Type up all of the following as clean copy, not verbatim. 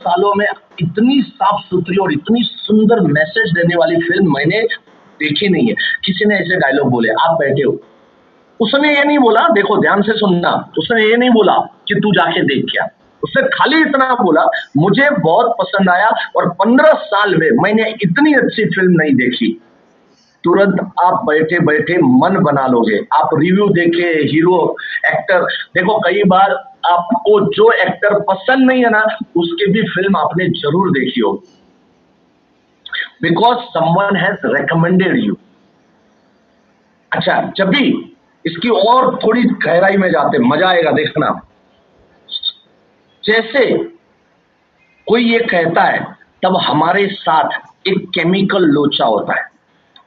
सालों में इतनी साफ सुथरी और इतनी सुंदर मैसेज देने वाली फिल्म मैंने देखी नहीं है। किसी ने ऐसे डायलॉग बोले, आप बैठे हो, उसने ये नहीं बोला, देखो ध्यान से सुनना, उसने ये नहीं बोला कि तू जाके देख क्या, उसने खाली इतना बोला मुझे बहुत पसंद आया और 15 साल में मैंने इतनी अच्छी फिल्म नहीं देखी। तुरंत आप बैठे बैठे मन बना लोगे। आप रिव्यू देखे, हीरो एक्टर देखो, कई बार आपको जो एक्टर पसंद नहीं है ना, उसकी भी फिल्म आपने जरूर देखी हो, because someone has recommended you. अच्छा, जब भी इसकी और थोड़ी गहराई में जाते, मजा आएगा देखना। जैसे कोई ये कहता है, तब हमारे साथ एक केमिकल लोचा होता है,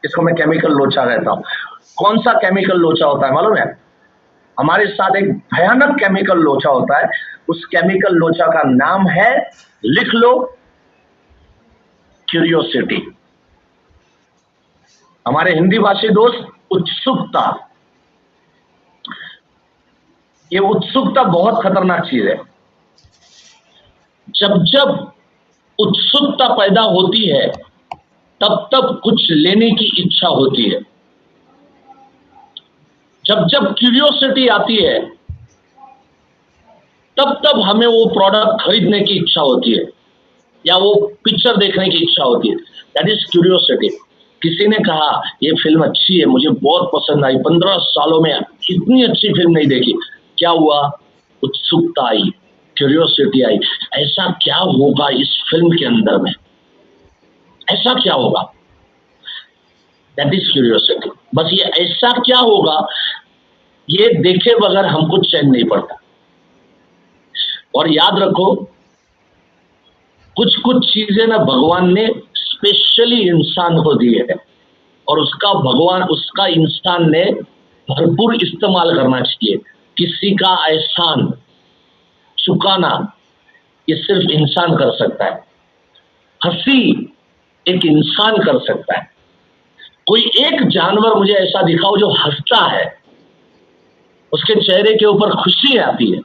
इसको मैं केमिकल लोचा कहता हूं। कौन सा केमिकल लोचा होता है मालूम है? हमारे साथ एक भयानक केमिकल लोचा होता है। उस केमिकल लोचा का नाम है, लिख लो, क्यूरियोसिटी। हमारे हिंदी भाषी दोस्त, उत्सुकता। ये उत्सुकता बहुत खतरनाक चीज है। जब जब उत्सुकता पैदा होती है, तब तब कुछ लेने की इच्छा होती है। जब जब क्यूरियोसिटी आती है, तब तब हमें वो प्रोडक्ट खरीदने की इच्छा होती है या वो पिक्चर देखने की इच्छा होती है। That is curiosity. किसी ने कहा ये फिल्म अच्छी है, मुझे बहुत पसंद आई, 15 सालों में इतनी अच्छी फिल्म नहीं देखी। क्या हुआ? उत्सुकता आई, क्यूरियोसिटी आई। ऐसा क्या होगा इस फिल्म के अंदर में, ऐसा क्या होगा? That is curiosity. बस ये ऐसा क्या होगा, ये देखे बगैर हमको चैन नहीं पड़ता। और याद रखो, कुछ कुछ चीजें ना भगवान ने स्पेशली इंसान को दी है और उसका इंसान ने भरपूर इस्तेमाल करना चाहिए। किसी का एहसान चुकाना ये सिर्फ इंसान कर सकता है। हंसी एक इंसान कर सकता है। कोई एक जानवर मुझे ऐसा दिखाओ जो हंसता है, उसके चेहरे के ऊपर खुशी आती है।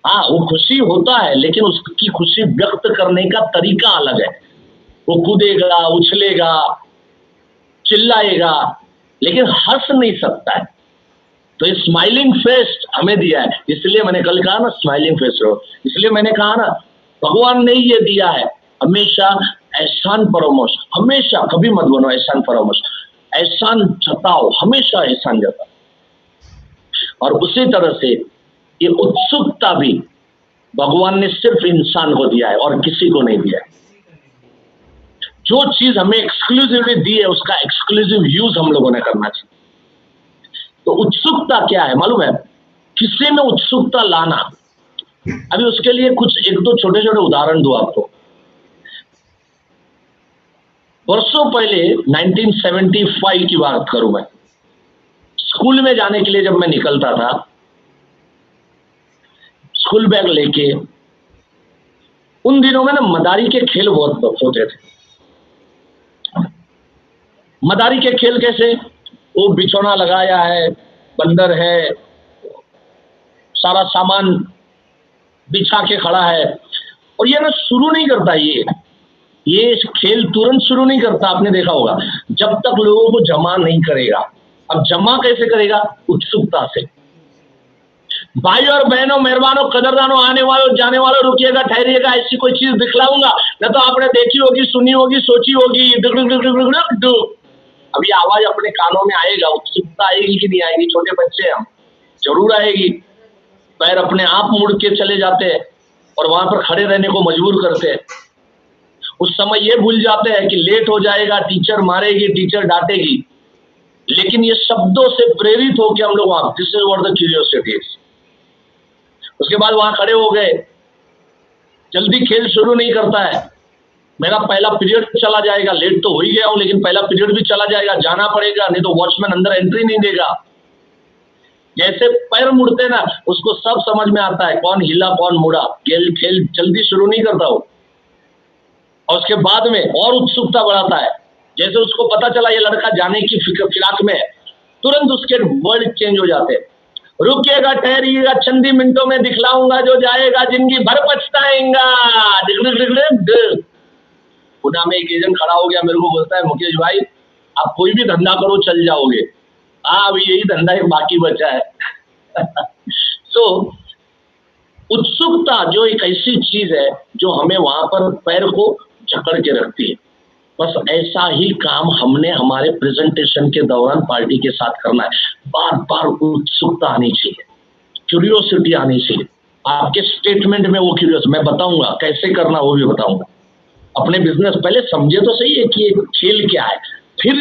हाँ, वो खुशी होता है, लेकिन उसकी खुशी व्यक्त करने का तरीका अलग है। वो कूदेगा, उछलेगा, चिल्लाएगा, लेकिन हंस नहीं सकता है। तो ये स्माइलिंग फेस हमें दिया है। इसलिए मैंने कल कहा ना, स्माइलिंग फेस रहो। इसलिए मैंने कहा ना, भगवान ने ये दिया है। हमेशा एहसान फरोमोश, हमेशा कभी मत बनो एहसान फरोमोश। एहसान जताओ, हमेशा एहसान जताओ। और उसी तरह से ये उत्सुकता भी भगवान ने सिर्फ इंसान को दिया है और किसी को नहीं दिया है। जो चीज हमें एक्सक्लूसिवली दी है, उसका एक्सक्लूसिव यूज हम लोगों ने करना चाहिए। तो उत्सुकता क्या है मालूम है? किसी में उत्सुकता लाना। अभी उसके लिए कुछ एक दो छोटे छोटे उदाहरण दूं आपको। वर्षों पहले 1975 की बात करूं मैं, स्कूल में जाने के लिए जब मैं निकलता था, स्कूल बैग लेके, उन दिनों में ना मदारी के खेल बहुत होते थे। मदारी के खेल कैसे? वो बिछौना लगाया है, बंदर है, सारा सामान बिछा के खड़ा है, और ये ना शुरू नहीं करता, ये खेल तुरंत शुरू नहीं करता। आपने देखा होगा, जब तक लोगों को जमा नहीं करेगा। अब जमा कैसे करेगा? उत्सुकता से। भाई और बहनों, मेहरबानों, कदरदानों, आने वालों, जाने वालों, रुकिएगा, ठहरिएगा, ऐसी कोई चीज दिखलाऊंगा न तो आपने देखी होगी, सुनी होगी, सोची होगी। अभी आवाज अपने कानों में आएगा, उत्सुकता आएगी कि नहीं आएगी? छोटे बच्चे हम, जरूर आएगी। पैर अपने आप मुड़ के चले जाते हैं और वहां पर खड़े रहने को मजबूर करते हैं। उस समय ये भूल जाते हैं कि लेट हो जाएगा, टीचर मारेगी, टीचर डांटेगी। लेकिन ये शब्दों से प्रेरित होकर हम लोग वहां, this is what the curiosity is. उसके बाद वहां खड़े हो गए, जल्दी खेल शुरू नहीं करता है। मेरा पहला पीरियड चला जाएगा, लेट तो हो ही गया हूं, लेकिन पहला पीरियड भी चला जाएगा, जाना पड़ेगा, नहीं तो वॉचमैन अंदर एंट्री नहीं देगा। जैसे पैर मुड़ते ना, उसको सब समझ में आता है कौन हिला कौन मुड़ा। खेल जल्दी शुरू नहीं करता हो। और उसके बाद में और उत्सुकता बढ़ाता है। जैसे उसको पता चला ये लड़का जाने की फिराक में है, तुरंत उसके वर्ड चेंज हो जाते हैं। रुकिएगा ठहरिएगा, चंदी मिनटों में दिखलाऊंगा जो जाएगा जिंदगी भर पछताएगा। डिग डिग डिग डिग डिग। पुणे में एक एजेंट खड़ा हो गया, मेरे को बोलता है मुकेश भाई आप कोई भी धंधा करो चल जाओगे। हाँ अभी यही धंधा एक बाकी बचा है। सो उत्सुकता जो एक ऐसी चीज है जो हमें वहां पर पैर को जकड़ के रखती है। बस ऐसा ही काम हमने हमारे प्रेजेंटेशन के दौरान पार्टी के साथ करना है। बार बार उत्सुकता आनी चाहिए, क्यूरियोसिटी आनी चाहिए आपके स्टेटमेंट में। वो क्यूरियस मैं बताऊंगा कैसे करना, वो भी बताऊंगा। अपने बिजनेस पहले समझे तो सही है कि ये खेल क्या है, फिर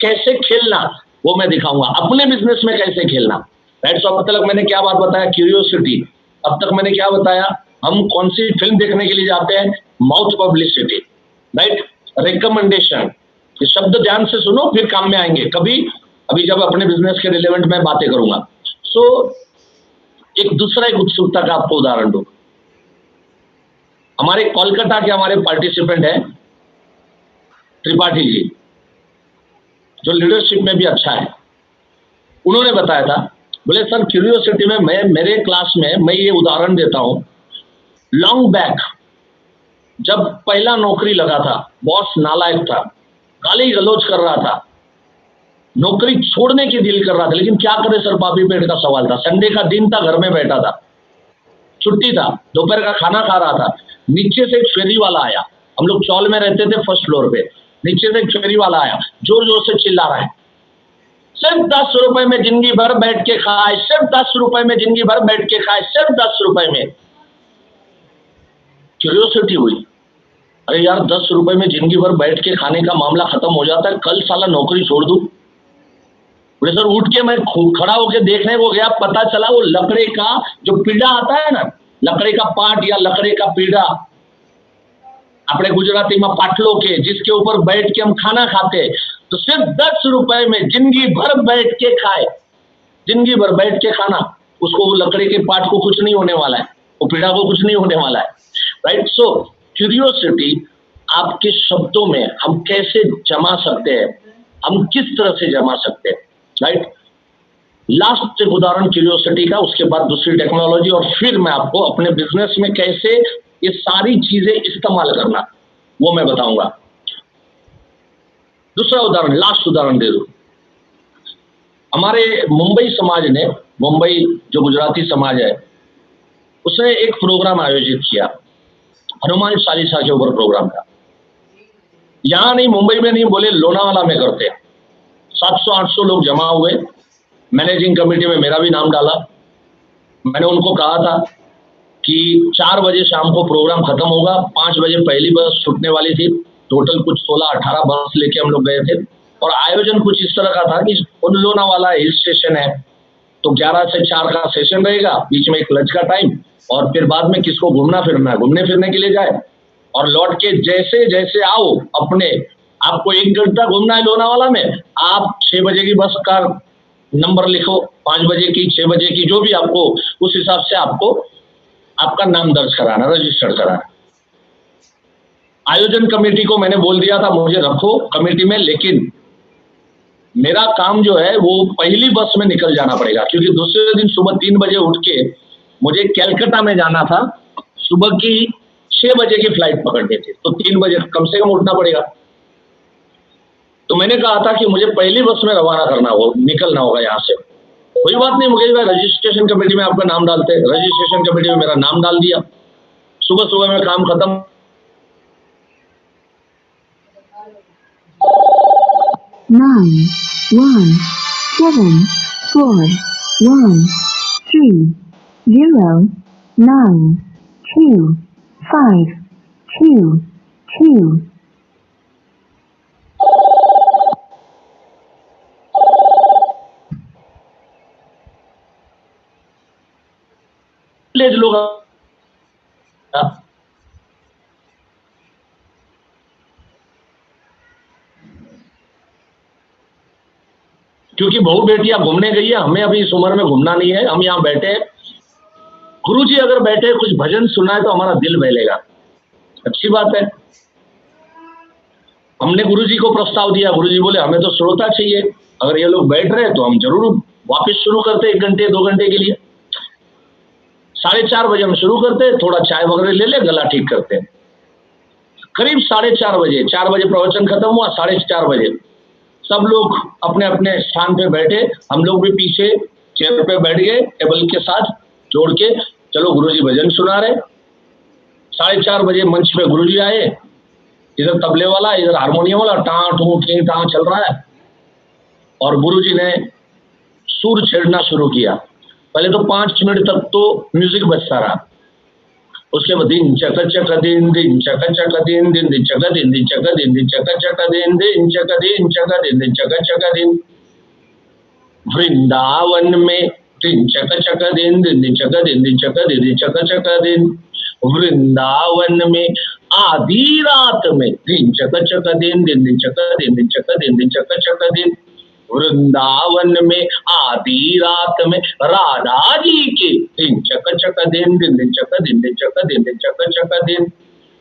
कैसे खेलना वो मैं दिखाऊंगा। अपने बिजनेस में कैसे खेलना, राइट। सो अब तक मैंने क्या बात बताया, क्यूरियोसिटी। अब तक मैंने क्या बताया, हम कौन सी फिल्म देखने के लिए जाते हैं, माउथ पब्लिसिटी, राइट। रिकमेंडेशन, ये शब्द ध्यान से सुनो फिर काम में आएंगे कभी, अभी जब अपने बिजनेस के रिलेवेंट मैं बातें करूंगा। सो एक दूसरा एक उत्सुकता का आपको उदाहरण दो। हमारे कोलकाता के हमारे पार्टिसिपेंट है त्रिपाठी जी, जो लीडरशिप में भी अच्छा है। उन्होंने बताया था, बोले सर क्यूरियोसिटी में मैं मेरे क्लास में मैं ये उदाहरण देता हूं। लॉन्ग बैक जब पहला नौकरी लगा था, बॉस नालायक था, गाली गलौज कर रहा था, नौकरी छोड़ने की दिल कर रहा था, लेकिन क्या करे सर, पापी पेट का सवाल था। संडे का दिन था, घर में बैठा था, छुट्टी था, दोपहर का खाना खा रहा था। नीचे से एक फेरी वाला आया, हम लोग चौल में रहते थे फर्स्ट फ्लोर पे। नीचे से एक फेरी वाला आया, जोर जोर से चिल्ला रहा है, सिर्फ 10 रुपए में जिंदगी भर बैठ के खाए, सिर्फ 10 रुपए में जिंदगी भर बैठ के खाए, सिर्फ 10 रुपए में। क्यूरियोसिटी हुई, अरे यार 10 रुपए में जिंदगी भर बैठ के खाने का मामला खत्म हो जाता है, कल साला नौकरी छोड़ दूं। बोले सर उठ के मैं खड़ा होकर देखने को गया, पता चला वो लकड़े का जो पीड़ा आता है ना, लकड़े का पाट या लकड़े का पीड़ा, अपने गुजराती में पाटलो के, जिसके ऊपर बैठ के हम खाना खाते, तो सिर्फ 10 रुपए में जिंदगी भर बैठ के खाए, जिंदगी भर बैठ के खाना, उसको वो लकड़े के पाट को कुछ नहीं होने वाला है, वो पीड़ा को कुछ नहीं होने वाला है, राइट। सो क्यूरियोसिटी आपके शब्दों में हम कैसे जमा सकते हैं, हम किस तरह से जमा सकते हैं, राइट। लास्ट एक उदाहरण क्यूरियोसिटी का, उसके बाद दूसरी टेक्नोलॉजी, और फिर मैं आपको अपने बिजनेस में कैसे ये सारी चीजें इस्तेमाल करना वो मैं बताऊंगा। दूसरा उदाहरण, लास्ट उदाहरण दे दूं। हमारे मुंबई समाज ने, मुंबई जो गुजराती समाज है, उसने एक प्रोग्राम आयोजित किया, हनुमान चालीसा के ऊपर प्रोग्राम था। यहां नहीं, मुंबई में नहीं, बोले लोनावाला में करते। 700-800 लोग जमा हुए, मैनेजिंग कमेटी में मेरा भी नाम डाला। मैंने उनको कहा था कि 4 बजे शाम को प्रोग्राम खत्म होगा, 5 बजे पहली बस छूटने वाली थी। टोटल कुछ 16-18 बस लेके हम लोग गए थे, और आयोजन कुछ इस तरह का था कि लोनावाला हिल स्टेशन है, तो 11 से 4 का सेशन रहेगा, बीच में एक लंच का टाइम, और फिर बाद में किसको घूमना फिरना है घूमने फिरने के लिए जाए, और लौट के जैसे जैसे आओ अपने, आपको 1 घंटा घूमना है लोनावाला में, आप 6 बजे की बस का नंबर लिखो, 5 बजे की, 6 बजे की, जो भी आपको उस हिसाब से आपको आपका नाम दर्ज कराना, रजिस्टर कराना। आयोजन कमेटी को मैंने बोल दिया था मुझे रखो कमेटी में, लेकिन मेरा काम जो है वो पहली बस में निकल जाना पड़ेगा, क्योंकि दूसरे दिन सुबह 3 बजे उठ के मुझे कैलकाटा में जाना था, सुबह की 6 बजे की फ्लाइट पकड़नी थी, तो 3 बजे कम से कम उठना पड़ेगा। तो मैंने कहा था कि मुझे पहली बस में रवाना करना हो, निकलना होगा यहाँ से। कोई बात नहीं मुकेश भाई, रजिस्ट्रेशन कमेटी में आपका नाम डालते हैं। रजिस्ट्रेशन कमेटी में मेरा नाम डाल दिया, सुबह सुबह में काम खत्म। 91741309252. लोग क्योंकि बहू बेटियां घूमने गई है, हमें अभी इस उम्र में घूमना नहीं है, हम यहाँ बैठे हैं। गुरुजी अगर बैठे कुछ भजन सुनाए तो हमारा दिल बहलेगा, अच्छी बात है। हमने गुरुजी को प्रस्ताव दिया, गुरुजी बोले हमें तो श्रोता चाहिए, अगर ये लोग बैठ रहे हैं तो हम जरूर वापस शुरू करते 1 घंटे 2 घंटे के लिए। 4:30 बजे हम शुरू करते, थोड़ा चाय वगैरह ले ले, गला ठीक करते। करीब 4:30 बजे, 4 बजे प्रवचन खत्म हुआ, 4:30 बजे सब लोग अपने अपने स्थान पे बैठे, हम लोग भी पीछे चेयर पे बैठ गए, टेबल के साथ जोड़ के, चलो गुरुजी भजन सुना रहे। 4:30 बजे मंच पे गुरुजी आए, इधर तबले वाला इधर हारमोनियम वाला टाँ टू टी टाँ चल रहा है, और गुरुजी ने सुर छेड़ना शुरू किया। पहले तो 5 मिनट तक तो म्यूजिक बजता रहा, उसके बाद दिन चक चक दिन दिन चक चक दिन दिन दिन चक दिन दिन चक दिन दिन चक चक दिन दिन चक दिन चक दिन दिन चक चक दिन। वृंदावन में दिन चक चक दिन दिन दिन चक दिन दिन चक दिन दिन चक चक दिन। वृंदावन में आधी रात में दिन चक चक दिन दिन दिन चक दिन दिन चक दिन दिन चक चक दिन। वृंदावन में आधी रात में राधा जी के दिन चक चक दिन दिन दिन चक दिन दिन चक दिन दिन चक चक दिन।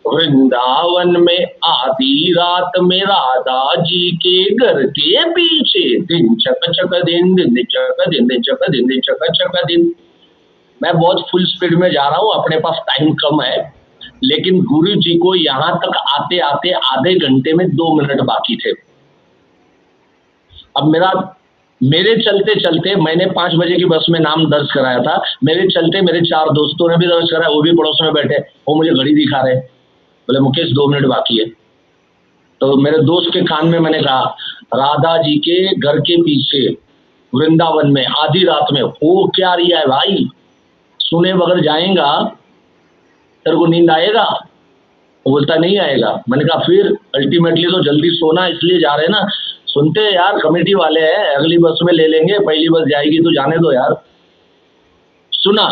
वृंदावन में आधी रात में राधा जी के घर के पीछे दिन चक चक दिन दिन दिन चक दिन दिन चक दिन दिन चक चक दिन। मैं बहुत फुल स्पीड में जा रहा हूँ, अपने पास टाइम कम है, लेकिन गुरु जी को यहाँ तक आते आते आधे घंटे में 2 मिनट बाकी थे। अब मेरे चलते चलते मैंने 5 बजे की बस में नाम दर्ज कराया था, मेरे चलते मेरे 4 दोस्तों ने भी दर्ज कराया, वो भी पड़ोस में बैठे, वो मुझे घड़ी दिखा रहे, बोले मुकेश 2 मिनट बाकी है। तो मेरे दोस्त के कान में मैंने कहा, राधा जी के घर के पीछे वृंदावन में आधी रात में हो क्या रिया है भाई, सुने बगैर जाएगा तेरे को नींद आएगा? वो बोलता नहीं आएगा। मैंने कहा फिर अल्टीमेटली तो जल्दी सोना इसलिए जा रहे ना, सुनते यार कमेटी वाले हैं, अगली बस में ले लेंगे, पहली बस जाएगी तो जाने दो यार। सुना,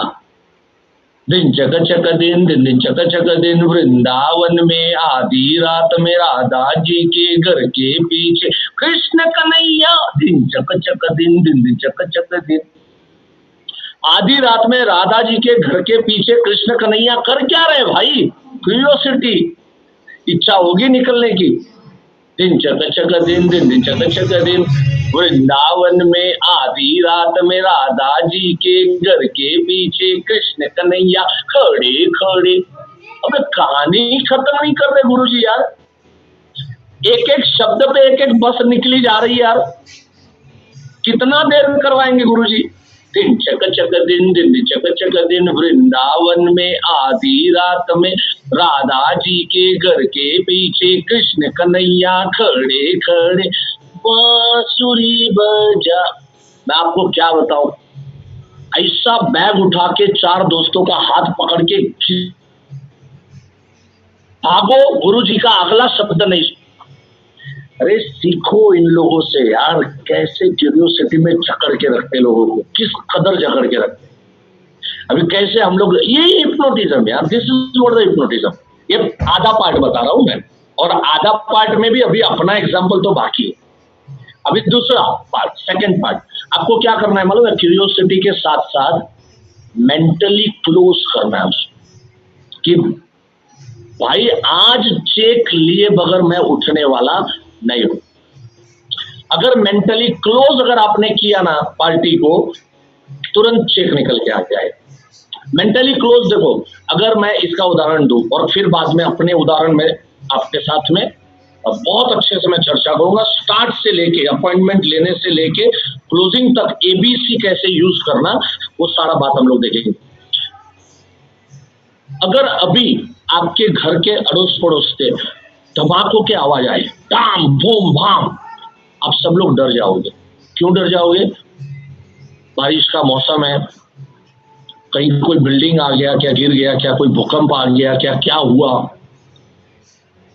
दिन चक चक दिन दिन दिन चक चक दिन। वृंदावन में आधी रात में राधा जी के घर के पीछे कृष्ण कन्हैया दिन चक चक दिन दिन दिन चक चक दिन। आधी रात में राधा जी के घर के पीछे कृष्ण कन्हैया कर क्या रहे भाई? क्यूरियोसिटी, इच्छा होगी निकलने की। दिन चक चक दिन दिन दिन चक चक दिन। वृंदावन में आधी रात में राधा जी के घर के पीछे कृष्ण कन्हैया खड़े खड़े। अबे कहानी खत्म नहीं कर रहे गुरुजी यार, एक एक शब्द पे एक एक बस निकली जा रही यार, कितना देर करवाएंगे गुरुजी? दिन चक चक दिन दिन दिन चक चक दिन। वृंदावन में आधी रात में राधा जी के घर के पीछे कृष्ण कन्हैया खड़े खड़े बांसुरी बजा। मैं आपको क्या बताऊं, ऐसा बैग उठा के 4 दोस्तों का हाथ पकड़ के भागो, गुरुजी का अगला शब्द नहीं। अरे सीखो इन लोगों से यार, कैसे क्यूरियोसिटी में जकड़ के रखते लोगों को, किस कदर जकड़ के रखते। अभी कैसे हम लोग, ये हिप्नोटिज्म यार, this is what the hypnotism. ये आधा पार्ट बता रहा हूं मैं, और आधा पार्ट में भी अभी अपना एग्जाम्पल तो बाकी है। अभी दूसरा पार्ट, सेकंड पार्ट, आपको क्या करना है मालूम है? क्यूरियोसिटी के साथ साथ मेंटली क्लोज करना है उसको, कि भाई आज चेक लिए बगैर मैं उठने वाला नहीं हूं। अगर मेंटली क्लोज अगर आपने किया ना पार्टी को, तुरंत चेक निकल के आ जाए। मेंटली क्लोज देखो, अगर मैं इसका उदाहरण दूं और फिर बाद में अपने उदाहरण में आपके साथ में बहुत अच्छे से मैं चर्चा करूंगा, स्टार्ट से लेके अपॉइंटमेंट लेने से लेके क्लोजिंग तक ABC कैसे यूज करना, वो सारा बात हम लोग देखेंगे। अगर अभी आपके घर के अड़ोस पड़ोस से धमाकों की आवाज आए, डाम बूम भाम, आप सब लोग डर जाओगे। क्यों डर जाओगे? बारिश का मौसम है, कहीं कोई बिल्डिंग आ गया क्या, गिर गया क्या, कोई भूकंप आ गया क्या, क्या हुआ।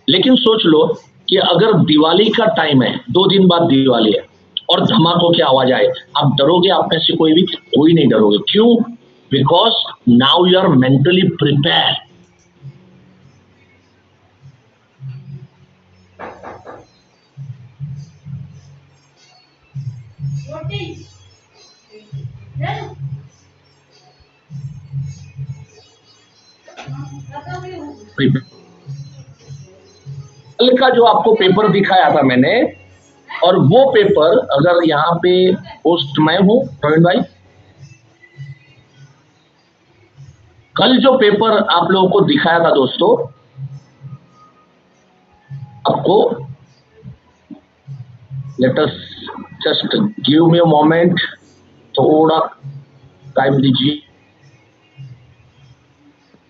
लेकिन सोच लो कि अगर दिवाली का टाइम है, 2 दिन बाद दिवाली है, और धमाकों की आवाज आए, आप डरोगे? आप में से कोई भी? कोई नहीं डरोगे। क्यों? Because now you are mentally prepare. कल का जो आपको पेपर दिखाया था मैंने, और वो पेपर अगर यहाँ पे पोस्ट मैं हूं प्रवीण भाई, कल जो पेपर आप लोगों को दिखाया था दोस्तों, आपको let us just give me a moment, थोड़ा टाइम दीजिए।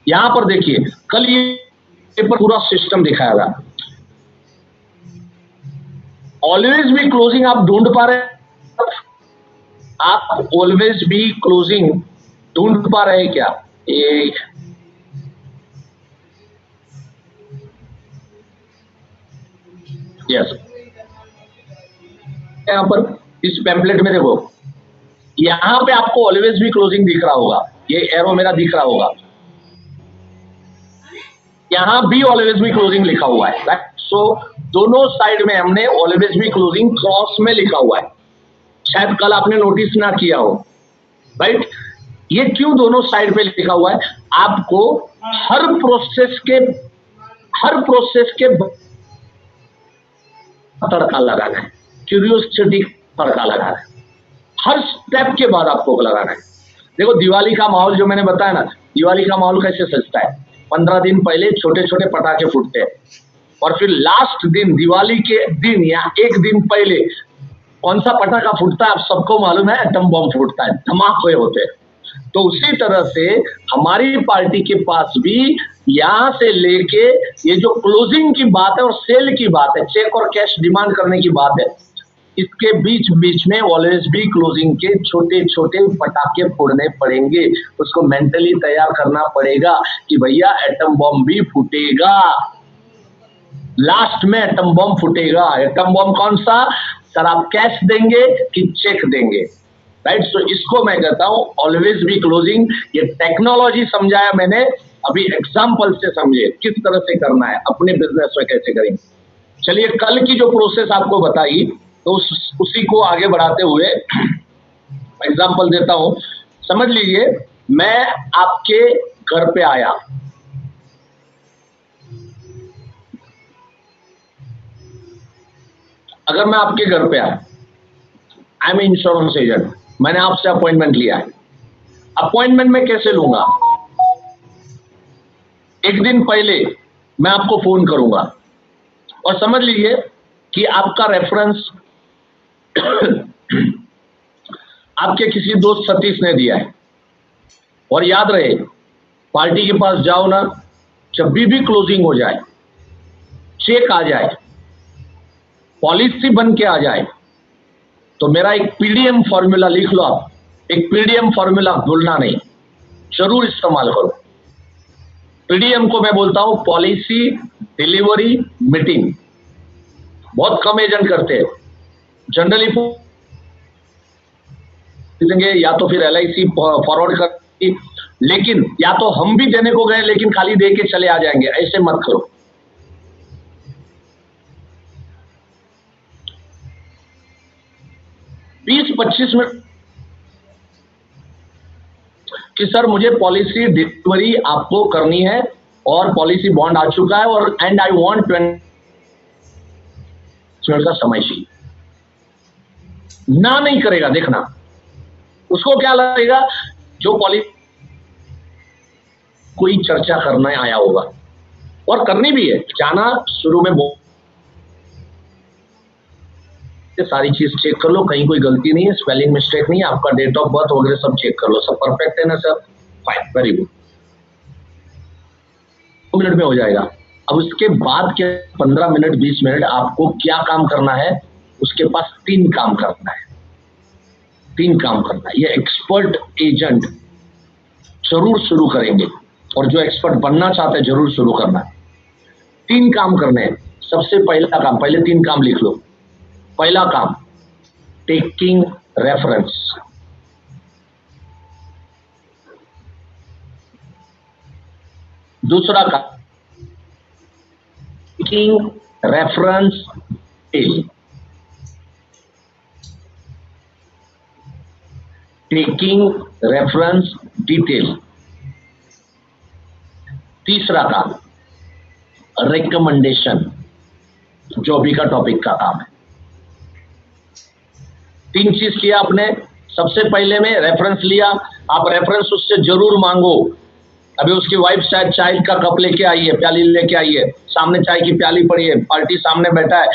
यहां पर देखिए कल ये पेपर पूरा सिस्टम दिखाया था। ऑलवेज बी क्लोजिंग आप ढूंढ पा रहे हैं? आप ऑलवेज बी क्लोजिंग ढूंढ पा रहे हैं क्या? यस, यहां पर इस पैम्पलेट में देखो, यहां पे आपको ऑलवेज बी क्लोजिंग दिख रहा होगा, ये एरो मेरा दिख रहा होगा, यहां भी ऑलवेज बी क्लोजिंग लिखा हुआ है। सो दोनों साइड में हमने ऑलवेज बी क्लोजिंग क्रॉस में लिखा हुआ है। शायद कल आपने नोटिस ना किया हो, राइट? ये क्यों दोनों साइड पे लिखा हुआ है? आपको हर प्रोसेस के तड़का लगाना है, क्यूरियोसिटी तड़का लगाना है, हर स्टेप के बाद आपको लगाना है। देखो दिवाली का माहौल जो मैंने बताया ना, दिवाली का माहौल कैसे सजता है? 15 दिन पहले छोटे छोटे पटाखे फूटते हैं, और फिर लास्ट दिन दिवाली के दिन या एक दिन पहले कौन सा पटाखा फूटता है आप सबको मालूम है? एटम बम फूटता है, धमाके होते हैं। तो उसी तरह से हमारी पार्टी के पास भी यहां से लेके ये जो क्लोजिंग की बात है और सेल की बात है, चेक और कैश डिमांड करने की बात है, इसके बीच बीच में ऑलवेज भी क्लोजिंग के छोटे छोटे पटाखे फोड़ने पड़ेंगे। उसको मेंटली तैयार करना पड़ेगा कि भैया एटम बम भी फूटेगा, लास्ट में एटम बम फूटेगा। एटम बम कौन सा? सर आप कैश देंगे कि चेक देंगे, राइट? सो इसको मैं कहता हूं ऑलवेज बी क्लोजिंग। ये टेक्नोलॉजी समझाया मैंने, अभी एग्जांपल से समझे किस तरह से करना है, अपने बिजनेस में कैसे करेंगे। चलिए कल की जो प्रोसेस आपको बताई, तो उसी को आगे बढ़ाते हुए एग्जांपल देता हूं। समझ लीजिए मैं आपके घर पे आया, अगर मैं आपके घर पे आया, आई एम इंश्योरेंस एजेंट, मैंने आपसे अपॉइंटमेंट लिया है। अपॉइंटमेंट मैं कैसे लूंगा? एक दिन पहले मैं आपको फोन करूंगा, और समझ लीजिए कि आपका रेफरेंस आपके किसी दोस्त सतीश ने दिया है। और याद रहे, पार्टी के पास जाओ ना, जब भी क्लोजिंग हो जाए, चेक आ जाए, पॉलिसी बन के आ जाए, तो मेरा एक पीडीएम फॉर्मूला लिख लो आप, एक पीडीएम फॉर्मूला भूलना नहीं, जरूर इस्तेमाल करो। पीडीएम को मैं बोलता हूं पॉलिसी डिलीवरी मीटिंग। बहुत कम एजेंट करते हैं, जनरली देंगे या तो फिर एलआईसी फॉरवर्ड कर, लेकिन या तो हम भी देने को गए लेकिन खाली दे के चले आ जाएंगे, ऐसे मत करो। बीस 25 मिनट कि सर मुझे पॉलिसी डिलीवरी आपको करनी है और पॉलिसी बॉन्ड आ चुका है और एंड आई वांट 20 मिनट का समय चाहिए। ना नहीं करेगा, देखना उसको क्या लगेगा, जो पॉलिसी कोई चर्चा करने आया होगा, और करनी भी है। जाना शुरू में सारी चीज चेक कर लो, कहीं कोई गलती नहीं है, स्पेलिंग मिस्टेक नहीं है, आपका डेट ऑफ बर्थ वगैरह सब चेक कर लो, सब परफेक्ट है ना sir? Fine, very good, 2 minute में हो जाएगा। अब उसके बाद के 15 मिनट 20 मिनट आपको क्या काम करना है? उसके पास 3 काम करना है, 3 काम करना है। ये एक्सपर्ट एजेंट जरूर शुरू करेंगे, और जो एक्सपर्ट बनना चाहते हैं जरूर शुरू करना है। 3 काम करने हैं। सबसे पहला काम, पहले 3 काम लिख लो। पहला काम, टेकिंग रेफरेंस। दूसरा काम, taking reference detail. Taking reference detail. तीसरा काम, रिकमेंडेशन, जो अभी का टॉपिक का काम है। तीन चीज किया आपने। सबसे पहले में रेफरेंस लिया, आप रेफरेंस उससे जरूर मांगो। अभी उसकी वाइफ शायद चाय का कप लेके आई है, प्याली लेके आई है, सामने चाय की प्याली पड़ी है, पार्टी सामने बैठा है,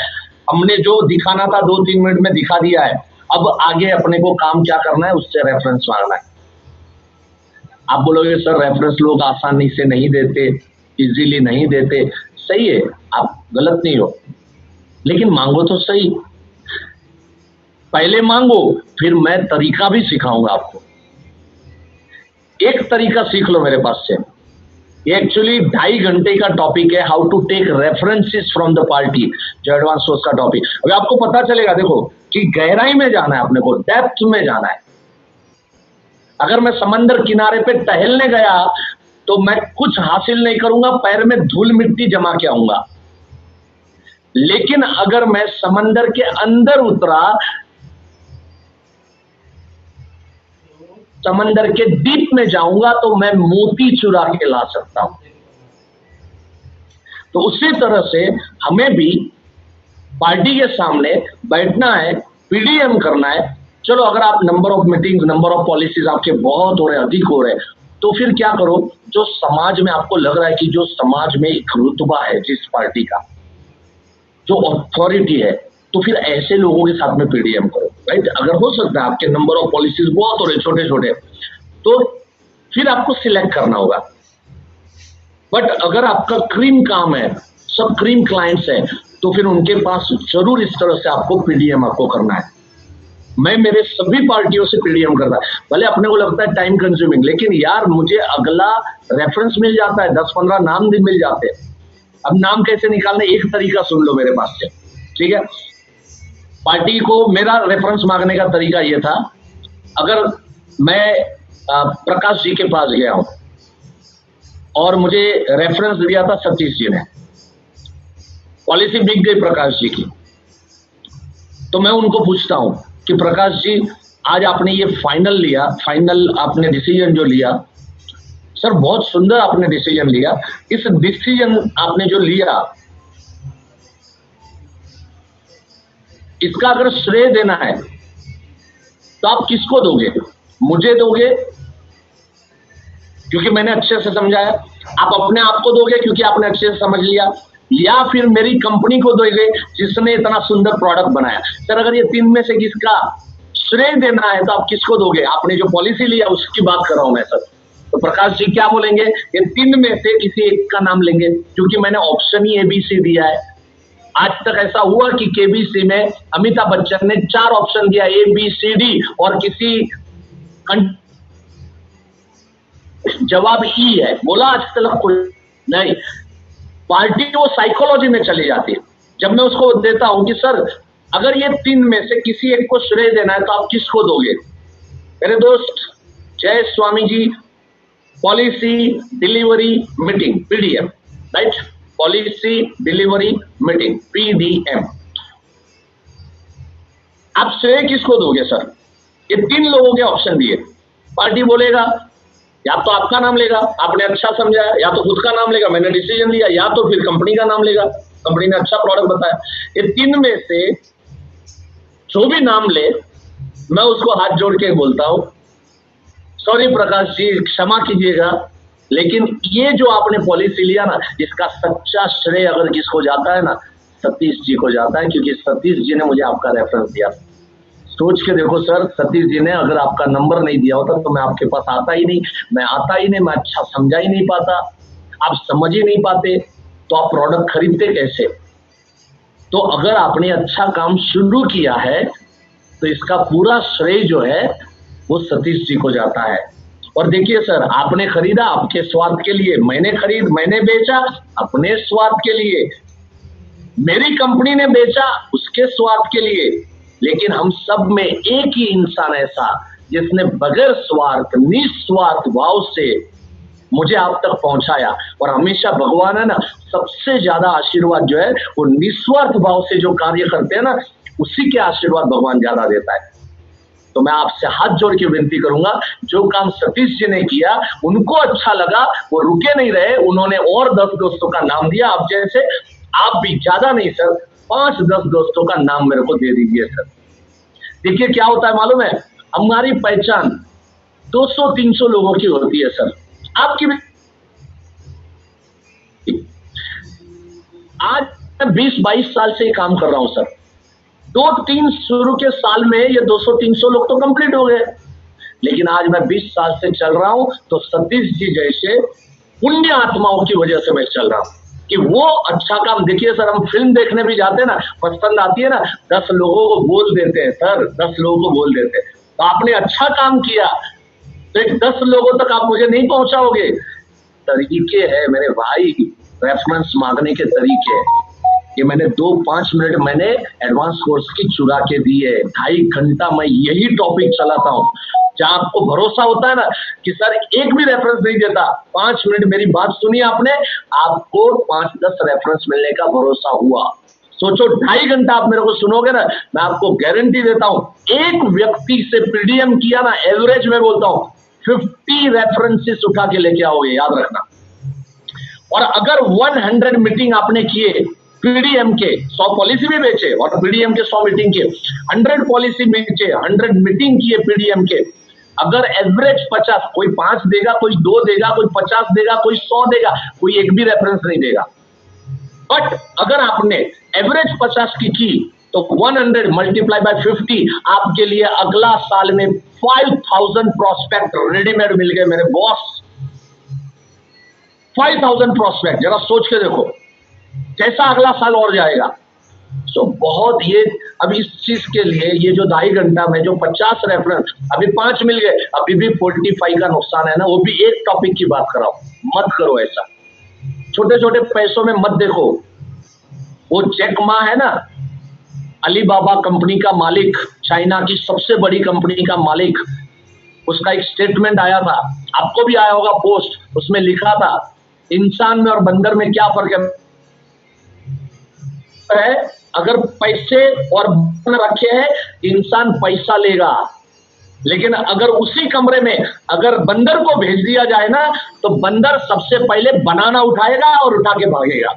हमने जो दिखाना था 2-3 मिनट में दिखा दिया है। अब आगे अपने को काम क्या करना है, उससे रेफरेंस मांगना है। आप बोलोगे सर रेफरेंस लोग आसानी से नहीं देते, इजीली नहीं देते, सही है, आप गलत नहीं हो, लेकिन मांगो तो सही। पहले मांगो, फिर मैं तरीका भी सिखाऊंगा आपको। एक तरीका सीख लो मेरे पास से। ये एक्चुअली 2.5 घंटे का टॉपिक है, how to take references from the party, जो एडवांस सोर्स का टॉपिक। अभी आपको पता चलेगा, देखो कि गहराई में जाना है, अपने को डेप्थ में जाना है। अगर मैं समंदर किनारे पे टहलने गया तो मैं कुछ हासिल नहीं करूंगा, पैर में धूल मिट्टी जमा के आऊंगा। लेकिन अगर मैं समंदर के अंदर उतरा, समंदर के डीप में जाऊंगा, तो मैं मोती चुरा के ला सकता हूं। तो उसी तरह से हमें भी पार्टी के सामने बैठना है, पीडीएम करना है। चलो अगर आप number of meetings, number of policies आपके बहुत हो रहे, अधिक हो रहे, तो फिर क्या करो, जो समाज में आपको लग रहा है कि जो समाज में एक रुतबा है जिस पार्टी का, जो अथॉरिटी है, तो फिर ऐसे लोगों के साथ में पीडीएम करो, राइट। अगर हो सकता है आपके नंबर ऑफ पॉलिसीज बहुत हो रहे छोटे छोटे, तो फिर आपको सिलेक्ट करना होगा। बट अगर आपका क्रीम काम है, सब क्रीम क्लाइंट्स है, तो फिर उनके पास जरूर इस तरह से आपको पीडीएम आपको करना है। मैं मेरे सभी पार्टियों से पीडीएम करता है, भले अपने को लगता है टाइम कंज्यूमिंग, लेकिन यार मुझे अगला रेफरेंस मिल जाता है, 10-15 नाम भी मिल जाते हैं। अब नाम कैसे निकालने, एक तरीका सुन लो मेरे पास से, ठीक है। पार्टी को मेरा रेफरेंस मांगने का तरीका यह था, अगर मैं प्रकाश जी के पास गया हूं और मुझे रेफरेंस दिया था सतीश जी ने, पॉलिसी बिक गई प्रकाश जी की, तो मैं उनको पूछता हूं कि प्रकाश जी आज आपने ये फाइनल लिया, फाइनल आपने डिसीजन जो लिया, सर बहुत सुंदर आपने डिसीजन लिया, इस डिसीजन आपने जो लिया, इसका अगर श्रेय देना है तो आप किसको दोगे? मुझे दोगे क्योंकि मैंने अच्छे से समझाया, आप अपने आप को दोगे क्योंकि आपने अच्छे से समझ लिया, या फिर मेरी कंपनी को दोगे जिसने इतना सुंदर प्रोडक्ट बनाया? सर अगर ये 3 में से किसका श्रेय देना है तो आप किसको दोगे? आपने जो पॉलिसी लिया उसकी बात कर रहा हूं मैं सर। तो प्रकाश जी क्या बोलेंगे, ये 3 में से किसी एक का नाम लेंगे, क्योंकि मैंने ऑप्शन ही ABC दिया है। आज तक ऐसा हुआ कि केबीसी में अमिताभ बच्चन ने 4 ऑप्शन दिया, ABCD, और किसी जवाब ई है, बोला आज तक कोई नहीं। पार्टी वो साइकोलॉजी में चली जाती है। जब मैं उसको देता हूं कि सर अगर ये 3 में से किसी एक को श्रेय देना है तो आप किसको दोगे? मेरे दोस्त Jay Swami ji, policy delivery meeting PDM, right, policy delivery meeting PDM, आप श्रेय किसको दोगे? सर ये 3 लोगों के ऑप्शन दिए, पार्टी बोलेगा या तो आपका नाम लेगा, आपने अच्छा समझाया, या तो खुद का नाम लेगा, मैंने डिसीजन लिया, या तो फिर कंपनी का नाम लेगा, कंपनी ने अच्छा प्रोडक्ट बताया। ये 3 में से जो भी नाम ले, मैं उसको हाथ जोड़ के बोलता हूं सॉरी प्रकाश जी क्षमा कीजिएगा, लेकिन ये जो आपने पॉलिसी लिया ना, इसका सच्चा श्रेय अगर किसको जाता है ना, सतीश जी को जाता है, क्योंकि सतीश जी ने मुझे आपका रेफरेंस दिया। सोच के देखो सर, सतीश जी ने अगर आपका नंबर नहीं दिया होता तो मैं आपके पास आता ही नहीं, मैं अच्छा समझा ही नहीं पाता, आप समझ ही नहीं पाते, तो आप प्रोडक्ट खरीदते कैसे? तो अगर आपने अच्छा काम शुरू किया है तो इसका पूरा श्रेय जो है वो सतीश जी को जाता है। और देखिए सर, आपने खरीदा आपके स्वार्थ के लिए, मैंने बेचा अपने स्वार्थ के लिए, मेरी कंपनी ने बेचा उसके स्वार्थ के लिए, लेकिन हम सब में एक ही इंसान ऐसा जिसने बगैर स्वार्थ, निस्वार्थ भाव से मुझे आप तक पहुंचाया। और हमेशा भगवान है ना, सबसे ज्यादा आशीर्वाद जो है वो निस्वार्थ भाव से जो कार्य करते हैं ना, उसी के आशीर्वाद भगवान ज्यादा देता है। तो मैं आपसे हाथ जोड़ के विनती करूंगा, जो काम सतीश जी ने किया उनको अच्छा लगा, वो रुके नहीं रहे, उन्होंने और 10 दोस्तों का नाम दिया। आप जैसे आप भी, ज्यादा नहीं सर, 5-10 दोस्तों का नाम मेरे को दे दीजिए सर। देखिए क्या होता है मालूम है, हमारी पहचान 200-300 लोगों की होती है सर, आपकी भी। आज मैं 20-22 साल से ही काम कर रहा हूं सर, 2-3 शुरू के साल में ये 200-300 लोग तो कंप्लीट हो गए, लेकिन आज मैं 20 साल से चल रहा हूं तो सतीश जी जैसे पुण्य आत्माओं की वजह से मैं चल रहा हूं कि वो अच्छा काम। देखिए सर, हम फिल्म देखने भी जाते हैं ना, पसंद आती है ना, 10 लोगों को बोल देते हैं सर, 10 लोगों को बोल देते हैं, तो आपने अच्छा काम किया तो एक 10 लोगों तक आप मुझे नहीं पहुंचाओगे। तरीके है मेरे भाई, रेफरेंस मांगने के तरीके। ये मैंने 2-5 मिनट मैंने एडवांस कोर्स की चुरा के दी है, 2.5 घंटा मैं यही टॉपिक चलाता हूँ, जहां आपको भरोसा होता है ना कि सर एक भी रेफरेंस नहीं देता, 5 मिनट मेरी बात सुनी आपने, आपको 5-10 रेफरेंस मिलने का भरोसा हुआ। सोचो 2.5 घंटा आप मेरे को सुनोगे ना, मैं आपको गारंटी देता हूं, एक व्यक्ति से पीडीएम किया ना, एवरेज में बोलता हूं 50 रेफरेंसेस उठा के लेके आओगे, याद रखना। और अगर 100 मीटिंग आपने किए पीडीएम के, 100 पॉलिसी भी बेचे और पीडीएम के 100 मीटिंग के, 100 पॉलिसी बेचे, 100 मीटिंग किए पीडीएम के, अगर एवरेज 50, कोई 5 देगा, कोई 2 देगा, कोई 50 देगा, कोई 100 देगा, कोई एक भी रेफरेंस नहीं देगा। बट अगर आपने एवरेज 50 की तो 100 मल्टीप्लाई बाय 50, आपके लिए अगला साल में 5000 प्रोस्पेक्ट रेडीमेड मिल गए मेरे बॉस। 5000 प्रोस्पेक्ट, जरा सोच के देखो कैसा अगला साल और जाएगा। तो बहुत ये, अब इस चीज के लिए ये जो 2.5 घंटा में जो 50 रेफरेंस, अभी 5 मिल गए, अभी भी 45 का नुकसान है ना, वो भी एक टॉपिक की बात कराओ। मत करो ऐसा, छोटे छोटे पैसों में मत देखो। वो जैक मा है ना, अलीबाबा कंपनी का मालिक, चाइना की सबसे बड़ी कंपनी का मालिक, उसका एक स्टेटमेंट आया था, आपको भी आया होगा पोस्ट, उसमें लिखा था इंसान में और बंदर में क्या फर्क है। अगर पैसे और रखे हैं, इंसान पैसा लेगा, लेकिन अगर उसी कमरे में अगर बंदर को भेज दिया जाए ना, तो बंदर सबसे पहले बनाना उठाएगा और उठा के भागेगा।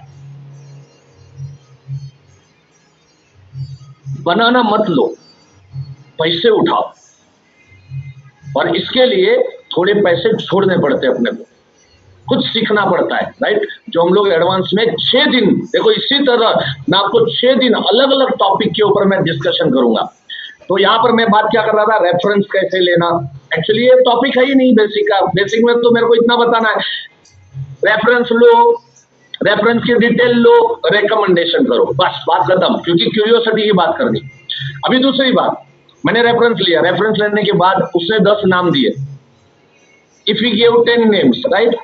बनाना मत लो, पैसे उठाओ, और इसके लिए थोड़े पैसे छोड़ने पड़ते हैं अपने को, कुछ सीखना पड़ता है, राइट। जो हम लोग एडवांस में 6 दिन, देखो इसी तरह मैं आपको 6 दिन अलग अलग टॉपिक के ऊपर मैं डिस्कशन करूंगा। तो यहाँ पर मैं बात क्या कर रहा था, रेफरेंस कैसे लेना। एक्चुअली ये टॉपिक है ही नहीं बेसिक का, बेसिक में तो मेरे को इतना बताना है, रेफरेंस लो, रेफरेंस की डिटेल लो, रिकमेंडेशन करो, बस बात खत्म, क्योंकि क्यूरियोसिटी की बात करनी। अभी दूसरी बात, मैंने रेफरेंस लिया, रेफरेंस लेने के बाद उसने 10 नाम दिए, if you give 10 names, right,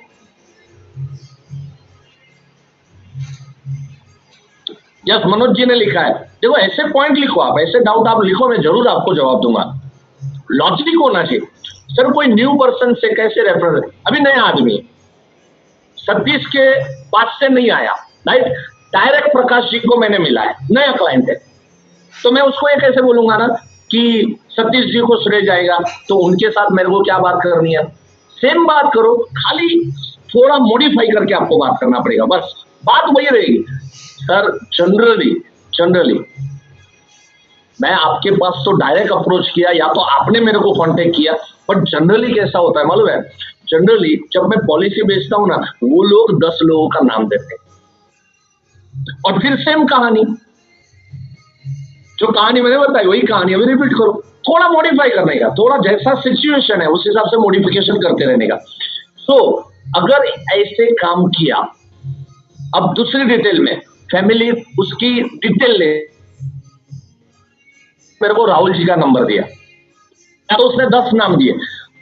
yes Manoj ji ने लिखा है। देखो ऐसे पॉइंट लिखो, आप ऐसे डाउट आप लिखो, मैं जरूर आपको जवाब दूंगा। लॉजिक होना चाहिए सर, कोई न्यू पर्सन से कैसे रेफरेंस, अभी नया आदमी सतीश के पास से नहीं आया, राइट, डायरेक्ट प्रकाश जी को मैंने मिला है, नया क्लाइंट है, तो मैं उसको ये कैसे बोलूंगा ना कि सतीश जी को श्रेय जाएगा, तो उनके साथ मेरे को क्या बात करनी है, सेम बात करो, खाली थोड़ा मॉडिफाई करके आपको बात करना पड़ेगा, बस बात वही रहेगी। सर जनरली मैं आपके पास तो डायरेक्ट अप्रोच किया, या तो आपने मेरे को कांटेक्ट किया, बट जनरली कैसा होता है मालूम है, जनरली जब मैं पॉलिसी बेचता हूं ना, वो लोग 10 लोगों का नाम देते हैं, और फिर सेम कहानी, जो कहानी मैंने बताई वही कहानी अभी रिपीट करो, थोड़ा मॉडिफाई करने का, थोड़ा जैसा सिचुएशन है उस हिसाब से मॉडिफिकेशन करते रहने का। सो अगर ऐसे काम किया, अब दूसरी डिटेल में फैमिली, उसकी डिटेल ले, मेरे को राहुल जी का नंबर दिया, तो उसने 10 नाम दिए,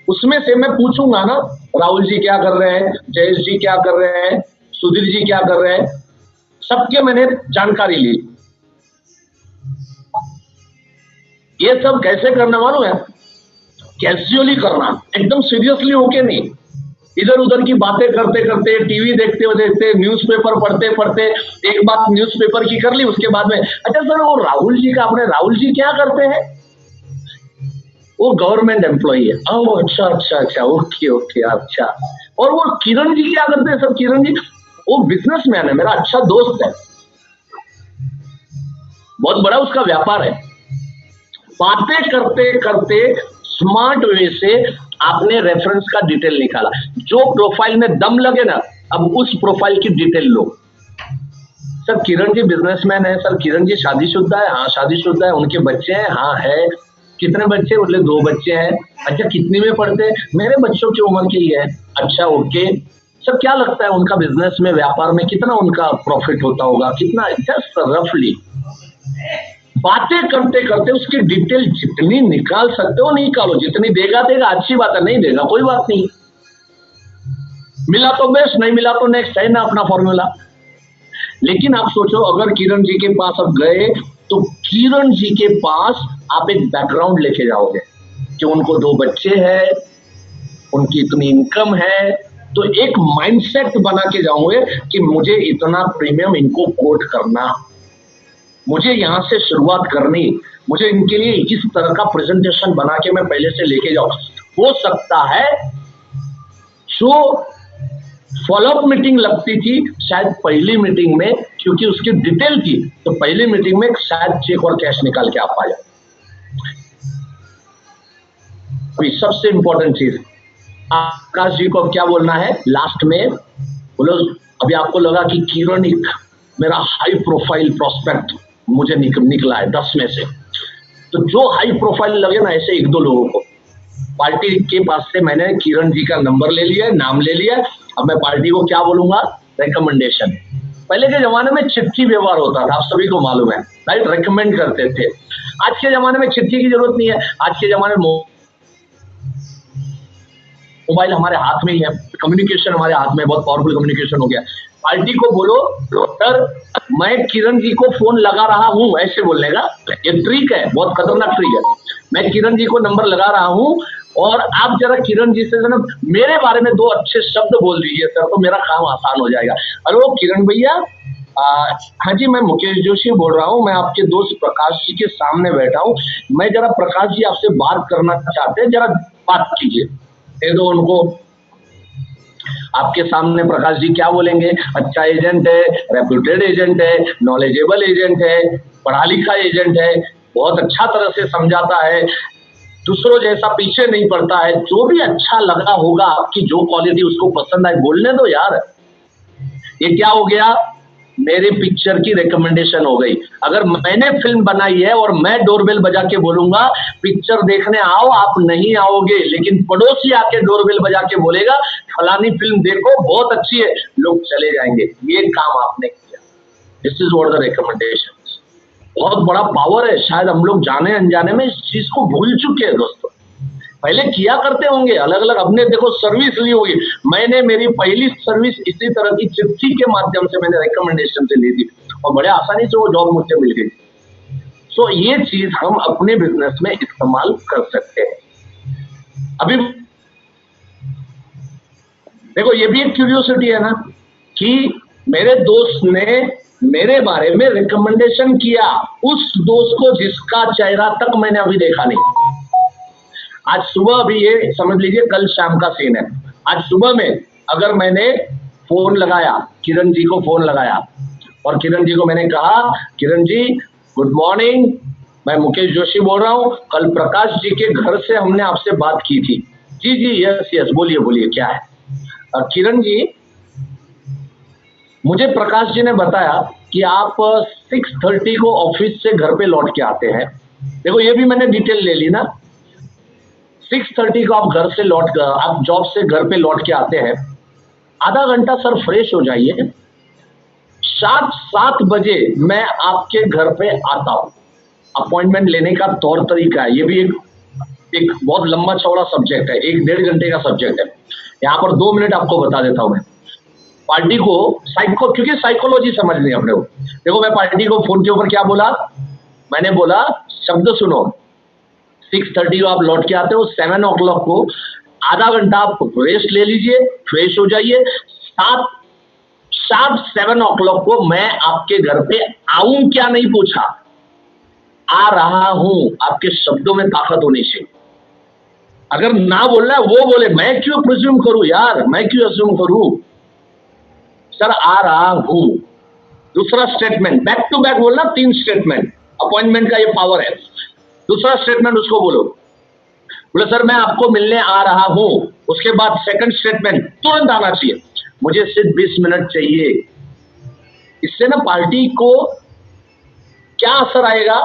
उसमें से मैं पूछूंगा ना, राहुल जी क्या कर रहे हैं, जयेश जी क्या कर रहे हैं, सुधीर जी क्या कर रहे हैं, सबके मैंने जानकारी ली। ये सब कैसे करना मालूम है, कैजुअली करना, एकदम सीरियसली होके नहीं, इधर उधर की बातें करते करते, टीवी देखते न्यूज़पेपर पढ़ते पढ़ते, एक बात न्यूज़पेपर की कर ली, उसके बाद में अच्छा सर वो राहुल जी का, अपने राहुल जी क्या करते हैं, वो गवर्नमेंट एम्प्लॉई है, अच्छा अच्छा अच्छा, ओके ओके, अच्छा, और वो किरण जी क्या करते हैं सर, किरण जी वो बिजनेसमैन है, मेरा अच्छा दोस्त है, बहुत बड़ा उसका व्यापार है, बातें करते करते स्मार्ट वे से आपने रेफरेंस का डिटेल निकाला। जो प्रोफाइल में दम लगे ना, अब उस प्रोफाइल की डिटेल लो। सर किरण जी बिजनेसमैन है, सर किरण जी शादीशुदा है, हाँ शादीशुदा है, उनके बच्चे हैं, हाँ है। कितने बच्चे? बोले 2 बच्चे हैं। अच्छा कितनी में पढ़ते हैं? मेरे बच्चों की उम्र की ही है। अच्छा ओके। सर क्या लगता है उनका बिजनेस में, व्यापार में कितना उनका प्रॉफिट होता होगा, कितना? जस्ट रफली बातें करते करते उसकी डिटेल जितनी निकाल सकते हो निकालो। जितनी देगा देगा, अच्छी बात है, नहीं देगा कोई बात नहीं, मिला तो बेस्ट, नहीं मिला तो नेक्स्ट, है ना अपना फॉर्मूला। लेकिन आप सोचो अगर किरण जी के पास अब गए तो किरण जी के पास आप एक बैकग्राउंड लेके जाओगे कि उनको 2 बच्चे हैं, उनकी इतनी इनकम है, तो एक माइंडसेट बना के जाओगे कि मुझे इतना प्रीमियम इनको कोट करना, मुझे यहां से शुरुआत करनी, मुझे इनके लिए इस तरह का प्रेजेंटेशन बना के मैं पहले से लेके जाऊं। हो सकता है जो फॉलोअप मीटिंग लगती थी शायद पहली मीटिंग में, क्योंकि उसकी डिटेल थी, तो पहली मीटिंग में शायद चेक और कैश निकाल के आप आ जाए। अभी सबसे इंपॉर्टेंट चीज आकाश जी को अब क्या बोलना है लास्ट में। बोलो अभी आपको लगा कि किरण एक मेरा हाई प्रोफाइल प्रोस्पेक्ट मुझे निकला है 10 में से, तो जो हाई प्रोफाइल लगे ना ऐसे 1-2 लोगों को पार्टी के पास से मैंने किरण जी का नंबर ले लिया, नाम ले लिया। अब मैं पार्टी को क्या बोलूंगा? रिकमेंडेशन। पहले के जमाने में चिट्ठी व्यवहार होता था, आप सभी को मालूम है, राइट? रिकमेंड करते थे। आज के जमाने में चिट्ठी की जरूरत नहीं है, आज के जमाने में मोबाइल हमारे हाथ में ही है, कम्युनिकेशन हमारे हाथ में, बहुत पावरफुल कम्युनिकेशन हो गया। पार्टी को बोलो सर मैं किरण जी को फोन लगा रहा हूं, ऐसे बोलने का ये ट्रिक है, बहुत खतरनाक ट्रिक है। मैं किरण जी को नंबर लगा रहा हूं और आप जरा किरण जी से ना मेरे बारे में 2 अच्छे शब्द बोल दीजिए सर, तो मेरा काम आसान हो जाएगा। अरे वो किरण भैया, हाँ जी मैं मुकेश जोशी बोल रहा हूँ, मैं आपके दोस्त प्रकाश जी के सामने बैठा हूँ, मैं जरा प्रकाश जी आपसे बात करना चाहते हैं, जरा बात कीजिए। दे दो उनको। आपके सामने प्रकाश जी क्या बोलेंगे? अच्छा एजेंट है, रेप्यूटेड एजेंट है, नॉलेजेबल एजेंट है, पढ़ा लिखा एजेंट है, बहुत अच्छा तरह से समझाता है, दूसरों जैसा पीछे नहीं पड़ता है, जो भी अच्छा लगा होगा आपकी जो क्वालिटी उसको पसंद आए बोलने दो यार। ये क्या हो गया? मेरे पिक्चर की रिकमेंडेशन हो गई। अगर मैंने फिल्म बनाई है और मैं डोरबेल बजा के बोलूंगा पिक्चर देखने आओ, आप नहीं आओगे, लेकिन पड़ोसी आके डोरबेल बजा के बोलेगा फलानी फिल्म देखो बहुत अच्छी है, लोग चले जाएंगे। ये काम आपने किया। This is what the recommendation. बहुत बड़ा पावर है, शायद हम लोग जाने अनजाने में इस चीज को भूल चुके हैं दोस्तों। पहले किया करते होंगे अलग अलग, अपने देखो सर्विस ली होगी। मैंने मेरी पहली सर्विस इसी तरह की चिट्ठी के माध्यम से मैंने रिकमेंडेशन से ली थी और बड़े आसानी से वो जॉब मुझसे मिल गई। सो ये चीज हम अपने बिजनेस में इस्तेमाल कर सकते हैं। अभी देखो ये भी एक क्यूरियोसिटी है ना कि मेरे दोस्त ने मेरे बारे में रिकमेंडेशन किया, उस दोस्त को जिसका चेहरा तक मैंने अभी देखा नहीं। आज सुबह, अभी ये समझ लीजिए कल शाम का सीन है, आज सुबह में अगर मैंने फोन लगाया, किरण जी को फोन लगाया और किरण जी को मैंने कहा किरण जी गुड मॉर्निंग, मैं मुकेश जोशी बोल रहा हूं, कल प्रकाश जी के घर से हमने आपसे बात की थी। जी जी यस यस बोलिए बोलिए क्या है? किरण जी मुझे प्रकाश जी ने बताया कि आप 6:30 को ऑफिस से घर पे लौट के आते हैं। देखो ये भी मैंने डिटेल ले ली ना। 6:30 को आप घर से आप जॉब से घर पे लौट के आते हैं, आधा घंटा सर फ्रेश हो जाइए, 7 बजे मैं आपके घर पे आता हूं। अपॉइंटमेंट लेने का तौर तरीका है, ये भी एक बहुत लंबा चौड़ा सब्जेक्ट है, 1-1.5 घंटे का सब्जेक्ट है। यहाँ पर 2 मिनट आपको बता देता हूं मैं। पार्टी को क्योंकि साइकोलॉजी समझनी है अपने को। देखो मैं पार्टी को फोन के ऊपर क्या बोला, मैंने बोला शब्द सुनो, 6:30 को आप लौट के आते हो, 7 o'clock को आधा घंटा आप रेस्ट ले लीजिए, फ्रेश हो जाइए, 7 o'clock को मैं आपके घर पे आऊं क्या नहीं पूछा, आ रहा हूं। आपके शब्दों में ताकत होनी चाहिए। अगर ना बोलना है वो बोले, मैं क्यों प्रिज्यूम करूं यार, मैं क्यों अज्यूम करूं, सर आ रहा हूं। दूसरा स्टेटमेंट बैक टू बैक बोलना, 3 स्टेटमेंट। अपॉइंटमेंट का ये पावर है। दूसरा स्टेटमेंट उसको बोलो, बोले सर मैं आपको मिलने आ रहा हूं। उसके बाद सेकंड स्टेटमेंट तुरंत आना चाहिए, मुझे सिर्फ 20 मिनट चाहिए। इससे ना पार्टी को क्या असर आएगा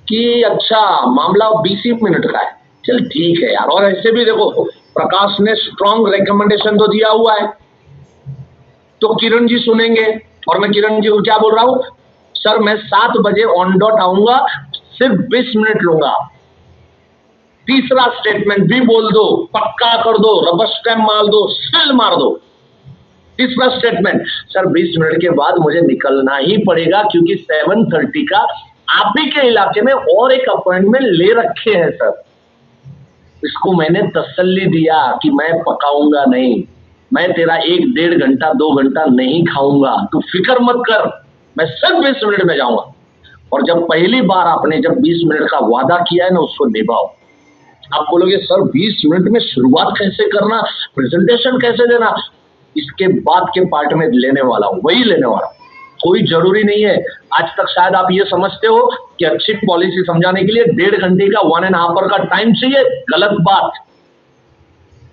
कि अच्छा मामला 20 ही मिनट का है, चल ठीक है यार। और ऐसे भी देखो प्रकाश ने स्ट्रॉन्ग रिकमेंडेशन तो दिया हुआ है, तो किरण जी सुनेंगे। और मैं किरण जी को क्या बोल रहा हूं, सर मैं 7 बजे ऑन डॉट आऊंगा, सिर्फ 20 मिनट लूंगा। तीसरा स्टेटमेंट भी बोल दो, पक्का कर दो, रबर स्टैम्प मार दो, सील मार दो। तीसरा स्टेटमेंट, सर 20 मिनट के बाद मुझे निकलना ही पड़ेगा क्योंकि 7:30 का आप ही के इलाके में और एक अपॉइंटमेंट ले रखे हैं सर। इसको मैंने तसल्ली दिया कि मैं पकाऊंगा नहीं, मैं तेरा 1-1.5 घंटा 2 घंटा नहीं खाऊंगा, तू फिक्र मत कर, मैं सिर्फ 20 मिनट में जाऊंगा। और जब पहली बार आपने जब 20 मिनट का वादा किया है ना, उसको निभाओ। आप बोलोगे सर 20 मिनट में शुरुआत कैसे करना, प्रेजेंटेशन कैसे देना, इसके बाद के पार्ट में लेने वाला हूं, वही लेने वाला हूं। कोई जरूरी नहीं है। आज तक शायद आप ये समझते हो कि अच्छी पॉलिसी समझाने के लिए 1.5 घंटे का 1.5 आवर का टाइम चाहिए, गलत बात।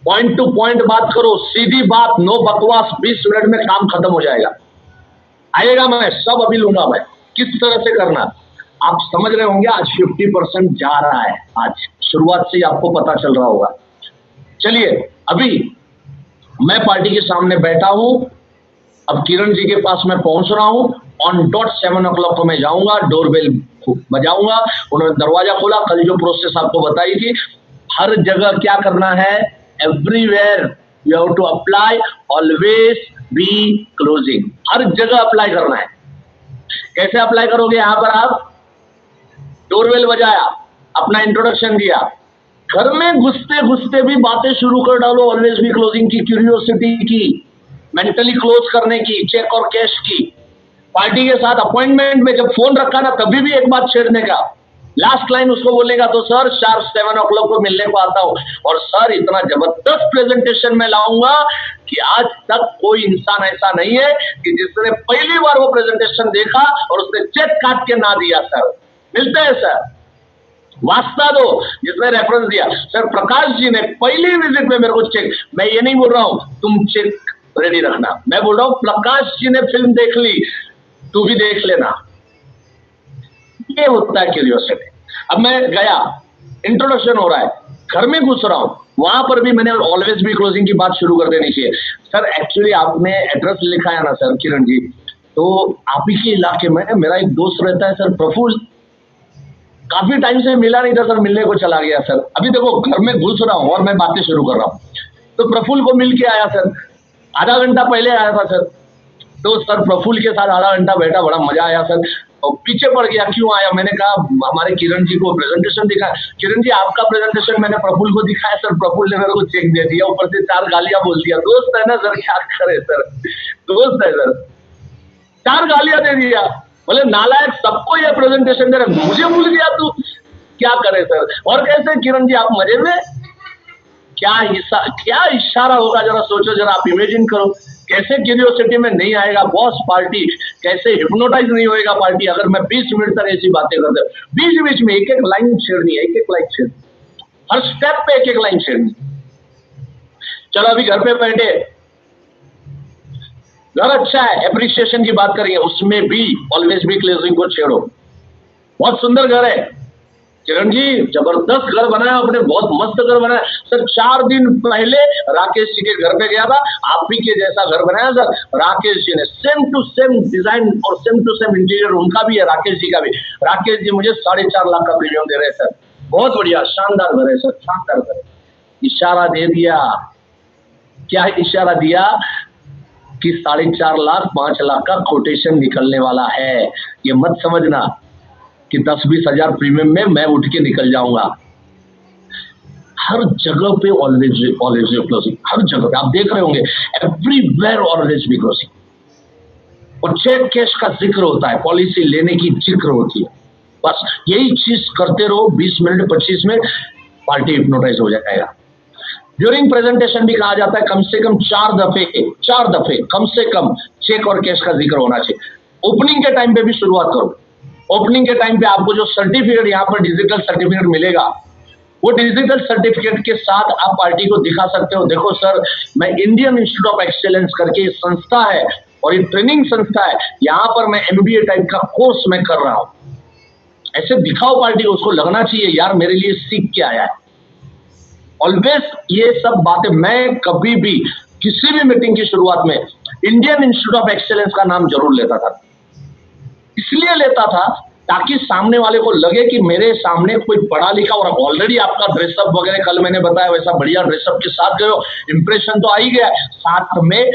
पॉइंट टू पॉइंट बात करो, सीधी बात, नो बकवास। 20 मिनट में काम खत्म हो जाएगा। आएगा, मैं सब अभी लूंगा। मैं किस तरह से करना आप समझ रहे होंगे। आज 50% जा रहा है, आज शुरुआत से ही आपको पता चल रहा होगा। चलिए अभी मैं पार्टी के सामने बैठा हूं, अब किरण जी के पास मैं पहुंच रहा हूं। ऑन डॉट 7 o'clock को मैं जाऊंगा, डोरबेल बजाऊंगा। उन्होंने दरवाजा खोला, कल जो प्रोसेस आपको बताई थी, हर जगह क्या करना है, everywhere you have to apply always be closing, हर जगह अप्लाई करना है। कैसे अप्लाई करोगे, यहां पर आप डोरबेल बजाया, अपना इंट्रोडक्शन दिया, घर में घुसते घुसते भी बातें शुरू कर डालो, ऑलवेज बी क्लोजिंग की, क्यूरियोसिटी की, मेंटली क्लोज करने की, चेक और कैश की। पार्टी के साथ अपॉइंटमेंट में जब फोन रखा ना, तभी भी एक बात छेड़ने का, लास्ट लाइन उसको बोलेगा, तो सर शार्प 7 o'clock को मिलने को आता हूं, और सर इतना जबरदस्त प्रेजेंटेशन में लाऊंगा कि आज तक कोई इंसान ऐसा नहीं है कि जिसने पहली बार वो प्रेजेंटेशन देखा और उसने चेक काट के ना दिया। सर मिलते हैं सर, वास्ता दो जिसने रेफरेंस दिया। सर प्रकाश जी ने पहली विजिट में मेरे को चेक, मैं ये नहीं बोल रहा हूं तुम चेक रेडी रखना, मैं बोल रहा हूं प्रकाश जी ने फिल्म देख ली, तू भी देख लेना। ये होता है क्यूरियोसिटी। अब मैं गया, इंट्रोडक्शन हो रहा है, घर में घुस रहा हूं, वहां पर भी मैंने ऑलवेज भी क्लोजिंग की बात शुरू कर देनी चाहिए। सर एक्चुअली आपने एड्रेस लिखा है ना सर किरण जी, तो आप ही के इलाके में मेरा एक दोस्त रहता है सर प्रफुल्ल, काफी टाइम से मिला नहीं था सर, मिलने को चला गया सर। अभी देखो घर में घुस रहा हूं और मैं बातें शुरू कर रहा हूं, तो प्रफुल्ल को मिल के आया सर, आधा घंटा पहले आया था सर। तो सर प्रफुल्ल के साथ आधा घंटा बैठा, बड़ा मजा आया सर। और पीछे पड़ गया, क्यों आया, मैंने कहा हमारे किरण जी को प्रेजेंटेशन दिखा। किरण जी आपका प्रेजेंटेशन मैंने प्रफुल्ल को दिखाया सर, प्रफुल्ल ने मेरे को चेक दे दिया, ऊपर से 4 गालियां बोल दिया। दोस्त है ना सर, क्या करे सर, दोस्त है सर, 4 गालियां दे दिया। बोले नालायक, सबको ये प्रेजेंटेशन दे रहे, मुझे भूल गया तू, क्या करे सर। और कैसे किरण जी आप मजे में, क्या इशारा होगा, जरा सोचो, जरा आप इमेजिन करो, कैसे क्यूरियोसिटी में नहीं आएगा बॉस पार्टी, कैसे हिप्नोटाइज नहीं होएगा पार्टी अगर मैं 20 मिनट तक ऐसी बातें करता हूं। बीच बीच में एक एक लाइन छेड़नी है, एक एक लाइन छेड़नी, हर स्टेप पे एक एक लाइन छेड़नी। चलो अभी घर पे बैठे, घर अच्छा है, एप्रिसिएशन की बात करेंगे, उसमें भी ऑलवेज बी क्लोजिंग को छेड़ो। बहुत सुंदर घर है किरण जी, जबरदस्त घर बनाया आपने, बहुत मस्त घर बनाया सर। 4 दिन पहले राकेश जी के घर पे गया था, आप ही के जैसा घर बनाया सर राकेश जी ने, सेम टू सेम डिजाइन और सेम टू सेम इंटीरियर उनका भी है, राकेश जी का भी। राकेश जी मुझे 4.5 लाख का प्रीमियम दे रहे हैं सर, बहुत बढ़िया, शानदार घर है सर, शानदार घर। इशारा दे दिया, क्या इशारा दिया कि 4.5 लाख 5 लाख का कोटेशन निकलने वाला है। ये मत समझना कि 10-20 हजार प्रीमियम में मैं उठ के निकल जाऊंगा। हर जगह पे ऑलवेज क्लोजिंग, हर जगह पे आप देख रहे होंगे, एवरीवेयर ऑलवेज बी क्लोजिंग। और चेक कैश का जिक्र होता है, पॉलिसी लेने की जिक्र होती है। बस यही चीज करते रहो, 20 मिनट 25 में पार्टी हिप्नोटाइज हो जाएगा। ड्यूरिंग प्रेजेंटेशन भी कहा जाता है कम से कम 4 दफे कम से कम चेक और कैश का जिक्र होना चाहिए। ओपनिंग के टाइम पे भी शुरुआत करो, ओपनिंग के टाइम पे आपको जो सर्टिफिकेट यहाँ पर डिजिटल सर्टिफिकेट मिलेगा, वो डिजिटल सर्टिफिकेट के साथ आप पार्टी को दिखा सकते हो, देखो सर मैं इंडियन इंस्टीट्यूट ऑफ एक्सेलेंस करके संस्था है और ये ट्रेनिंग संस्था है, यहाँ पर मैं एमबीए टाइप का कोर्स मैं कर रहा हूं। ऐसे दिखाओ पार्टी को, उसको लगना चाहिए यार मेरे लिए सीख के आया है। ऑलवेज ये सब बातें मैं कभी भी किसी भी मीटिंग की शुरुआत में इंडियन इंस्टीट्यूट ऑफ एक्सेलेंस का नाम जरूर लेता था। इसलिए लेता था ताकि सामने वाले को लगे कि मेरे सामने कोई पढ़ा लिखा, और ऑलरेडी आपका ड्रेसअप वगैरह कल मैंने बताया वैसा बढ़िया ड्रेसअप के साथ गए हो, इंप्रेशन तो आ ही गया, साथ में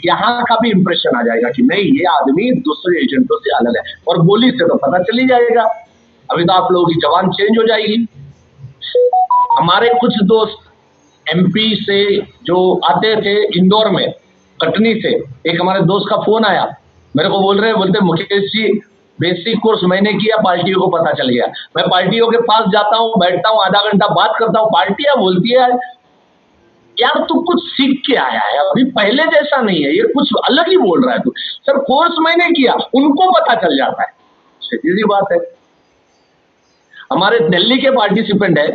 यहाँ का भी इंप्रेशन आ जाएगा कि नहीं ये आदमी दूसरे एजेंटों से अलग है, और बोली से तो पता चली जाएगा। अभी तो आप लोगों की जबान चेंज हो जाएगी। हमारे कुछ दोस्त एमपी से जो आते थे इंदौर में, कटनी से, एक हमारे दोस्त का फोन आया, मेरे को बोलते मुकेश जी बेसिक कोर्स मैंने किया, पार्टियों को पता चल गया। मैं पार्टियों के पास जाता हूँ, बैठता हूँ, आधा घंटा बात करता हूँ, पार्टियां बोलती है यार तू कुछ सीख के आया है, अभी पहले जैसा नहीं है, ये कुछ अलग ही बोल रहा है तू। सर कोर्स मैंने किया, उनको पता चल जाता है, सीधी बात है। हमारे दिल्ली के पार्टिसिपेंट है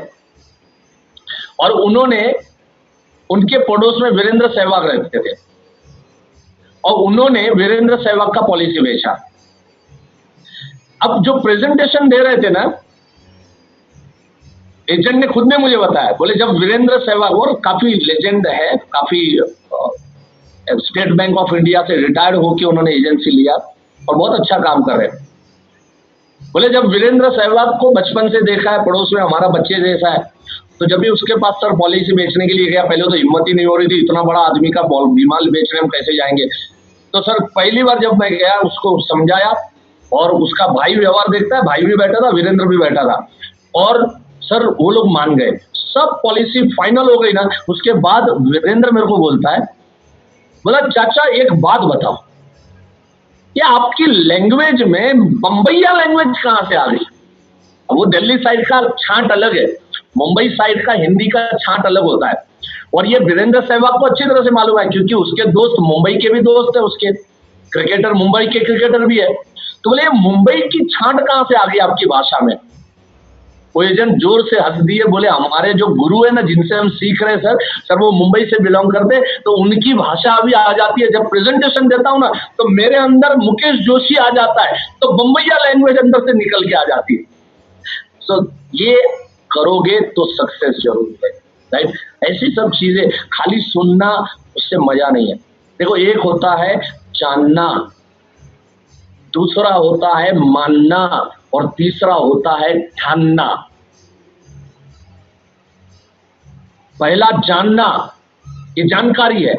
और उन्होंने, उनके पड़ोस में वीरेंद्र सहवाग रहते थे और उन्होंने वीरेंद्र सहवाग का पॉलिसी बेचा। अब जो प्रेजेंटेशन दे रहे थे ना, एजेंट ने खुद ने मुझे बताया, बोले जब वीरेंद्र सहवाग, और काफी लेजेंड है, काफी स्टेट बैंक ऑफ इंडिया से रिटायर्ड होकर उन्होंने एजेंसी लिया और बहुत अच्छा काम कर रहे हैं। बोले जब वीरेंद्र सहवाग को बचपन से देखा है, पड़ोस में हमारा बच्चे जैसा है, तो जब भी उसके पास सर पॉलिसी बेचने के लिए गया, पहले तो हिम्मत ही नहीं हो रही थी, इतना बड़ा आदमी का बीमा बेचने हम कैसे जाएंगे। तो सर पहली बार जब मैं गया उसको समझाया, और उसका भाई व्यवहार देखता है, भाई भी बैठा था, वीरेंद्र भी बैठा था, और सर वो लोग मान गए, सब पॉलिसी फाइनल हो गई ना। उसके बाद वीरेंद्र मेरे को बोलता है, बोला चाचा एक बात बताओ, ये आपकी लैंग्वेज में बम्बईया लैंग्वेज कहां से आ गई? वो दिल्ली साइड का छांट अलग है, मुंबई साइड का हिंदी का छांट अलग होता है, और ये वीरेंद्र सहवाग को अच्छी तरह से मालूम है क्योंकि उसके दोस्त मुंबई के भी दोस्त है, उसके क्रिकेटर मुंबई के क्रिकेटर भी है। तो बोले मुंबई की छांट कहां से आ गई आपकी भाषा में? वो एजेंट जोर से हंस दिए, बोले हमारे जो गुरु है ना जिनसे हम सीख रहे हैं सर वो मुंबई से बिलोंग करते, तो उनकी भाषा अभी आ जाती है। जब प्रेजेंटेशन देता हूं ना तो मेरे अंदर मुकेश जोशी आ जाता है, तो बम्बईया लैंग्वेज अंदर से निकल के आ जाती है। सो ये करोगे तो सक्सेस जरूर है, राइट? ऐसी सब चीजें खाली सुनना उससे मजा नहीं है। देखो एक होता है जानना, दूसरा होता है मानना, और तीसरा होता है ठानना। पहला जानना, ये जानकारी है,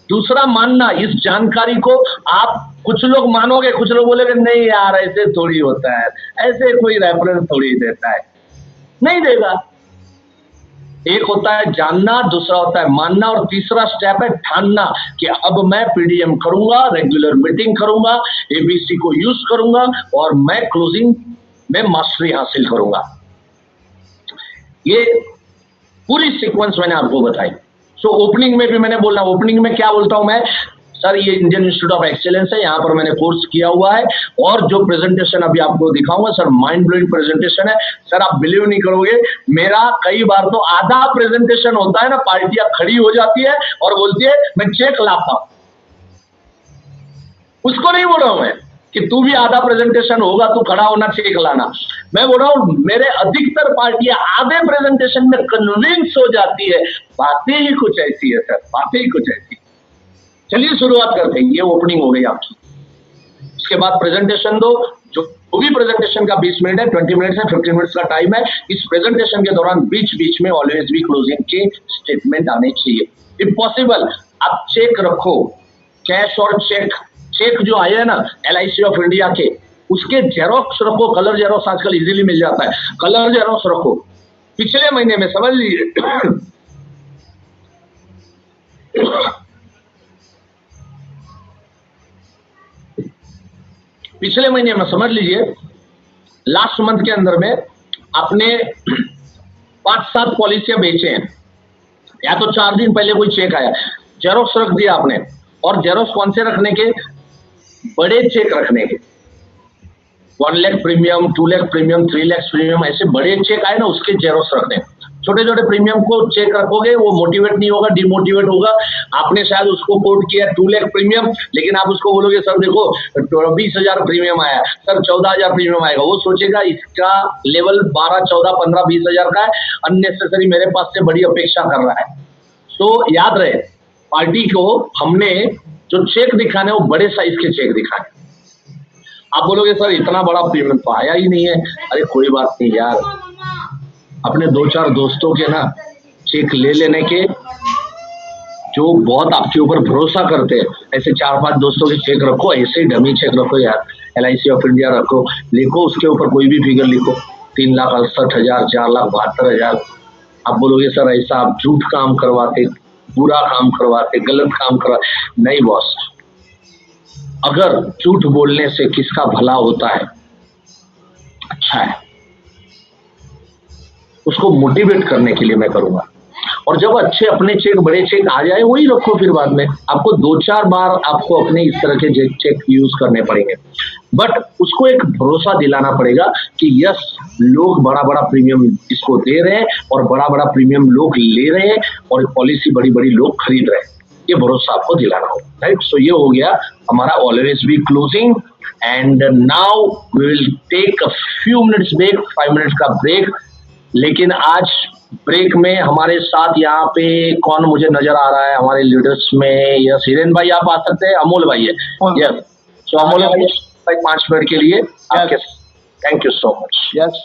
दूसरा मानना, इस जानकारी को आप, कुछ लोग मानोगे, कुछ लोग बोलेंगे नहीं यार ऐसे थोड़ी होता है, ऐसे कोई रेफरेंस थोड़ी देता है, नहीं देगा। एक होता है जानना, दूसरा होता है मानना, और तीसरा स्टेप है ठानना कि अब मैं पीडीएम करूंगा, रेगुलर मीटिंग करूंगा, एबीसी को यूज करूंगा और मैं क्लोजिंग में मास्टरी हासिल करूंगा। ये पूरी सीक्वेंस मैंने आपको बताई। सो ओपनिंग में भी मैंने बोला, ओपनिंग में क्या बोलता हूं मैं, सर ये इंडियन इंस्टीट्यूट ऑफ एक्सीलेंस है, यहाँ पर मैंने कोर्स किया हुआ है, और जो प्रेजेंटेशन अभी आपको दिखाऊंगा सर माइंड ब्लोइंग प्रेजेंटेशन है। सर आप बिलीव नहीं करोगे, मेरा कई बार तो आधा प्रेजेंटेशन होता है ना, पार्टियां खड़ी हो जाती है और बोलती है मैं चेक लाता हूं। उसको नहीं बोल रहा हूं मैं कि तू भी आधा प्रेजेंटेशन होगा, तू खड़ा होना चेक लाना। मैं बोल रहा हूं मेरे अधिकतर पार्टियां आधे प्रेजेंटेशन में कन्विंस हो जाती है। बातें ही कुछ ऐसी है सर, बातें ही कुछ ऐसी। चलिए शुरुआत करते हैं। ये ओपनिंग हो गई आपकी, उसके बाद प्रेजेंटेशन दो, जो भी प्रेजेंटेशन का 20 मिनट है, 20 मिनट है, 15 मिनट्स का टाइम है। इस प्रेजेंटेशन के दौरान बीच बीच में ऑलवेज भी क्लोजिंग के स्टेटमेंट आने चाहिए। इफ पॉसिबल आप चेक रखो, कैश और चेक, चेक जो आए हैं ना LIC ऑफ इंडिया के, उसके जेरोक्स रखो, कलर जेरोक्स आजकल इजीली मिल जाता है, कलर जेरोक्स रखो। पिछले महीने में समझ लीजिए पिछले महीने में समझ लीजिए लास्ट मंथ के अंदर में आपने 5-7 पॉलिसियां बेचे हैं, या तो 4 दिन पहले कोई चेक आया, जेरोक्स रख दिया आपने। और जेरोक्स कौन से रखने के? बड़े चेक रखने के। 1 lakh premium, 2 lakh premium, 3 lakh premium, ऐसे बड़े चेक आए ना उसके जेरोक्स रखने। छोटे छोटे प्रीमियम को चेक रखोगे वो मोटिवेट नहीं होगा, डिमोटिवेट होगा। आपने शायद उसको कोट किया 2 लाख प्रीमियम, लेकिन आप उसको बोलोगे सर देखो 20,000 प्रीमियम आया, सर 14,000 प्रीमियम आएगा, वो सोचेगा इसका लेवल 12, 14, 15, 20,000 का है, अननेसेसरी मेरे पास से बड़ी अपेक्षा कर रहा है। तो याद रहे, पार्टी को हमने जो चेक दिखाने वो बड़े साइज के चेक दिखाने। आप बोलोगे सर इतना बड़ा प्रीमियम तो आया ही नहीं है। अरे कोई बात नहीं यार, अपने 2-4 दोस्तों के ना चेक ले लेने के, जो बहुत आपके ऊपर भरोसा करते हैं, ऐसे 4-5 दोस्तों के चेक रखो, ऐसे ही डमी चेक रखो यार, LIC ऑफ इंडिया रखो, लिखो उसके ऊपर कोई भी फिगर लिखो, 3,68,000, 4,72,000। आप बोलोगे सर ऐसा आप झूठ काम करवाते, बुरा काम करवाते, गलत काम करवाते। नहीं बॉस, अगर झूठ बोलने से किसका भला होता है, अच्छा है, उसको मोटिवेट करने के लिए मैं करूंगा। और जब अच्छे अपने चेक, बड़े चेक आ जाए वही रखो, फिर बाद में आपको 2-4 बार आपको अपने इस तरह के चेक यूज करने पड़ेंगे, बट उसको एक भरोसा दिलाना पड़ेगा कि यस लोग बड़ा बड़ा प्रीमियम इसको दे रहे हैं और बड़ा बड़ा प्रीमियम लोग ले रहे हैं और पॉलिसी बड़ी बड़ी लोग खरीद रहे हैं, ये भरोसा आपको दिलाना होगा, राइट। सो ये हो गया हमारा always be closing. And now we will take a few minutes break, 5 minutes का ब्रेक। लेकिन आज ब्रेक में हमारे साथ यहाँ पे कौन मुझे नजर आ रहा है हमारे लीडर्स में? यस हिरेन भाई आप आ सकते हैं, अमोल भाई है, यस। सो अमोल भाई 5 मिनट के लिए आपके, thank you so much. Yes.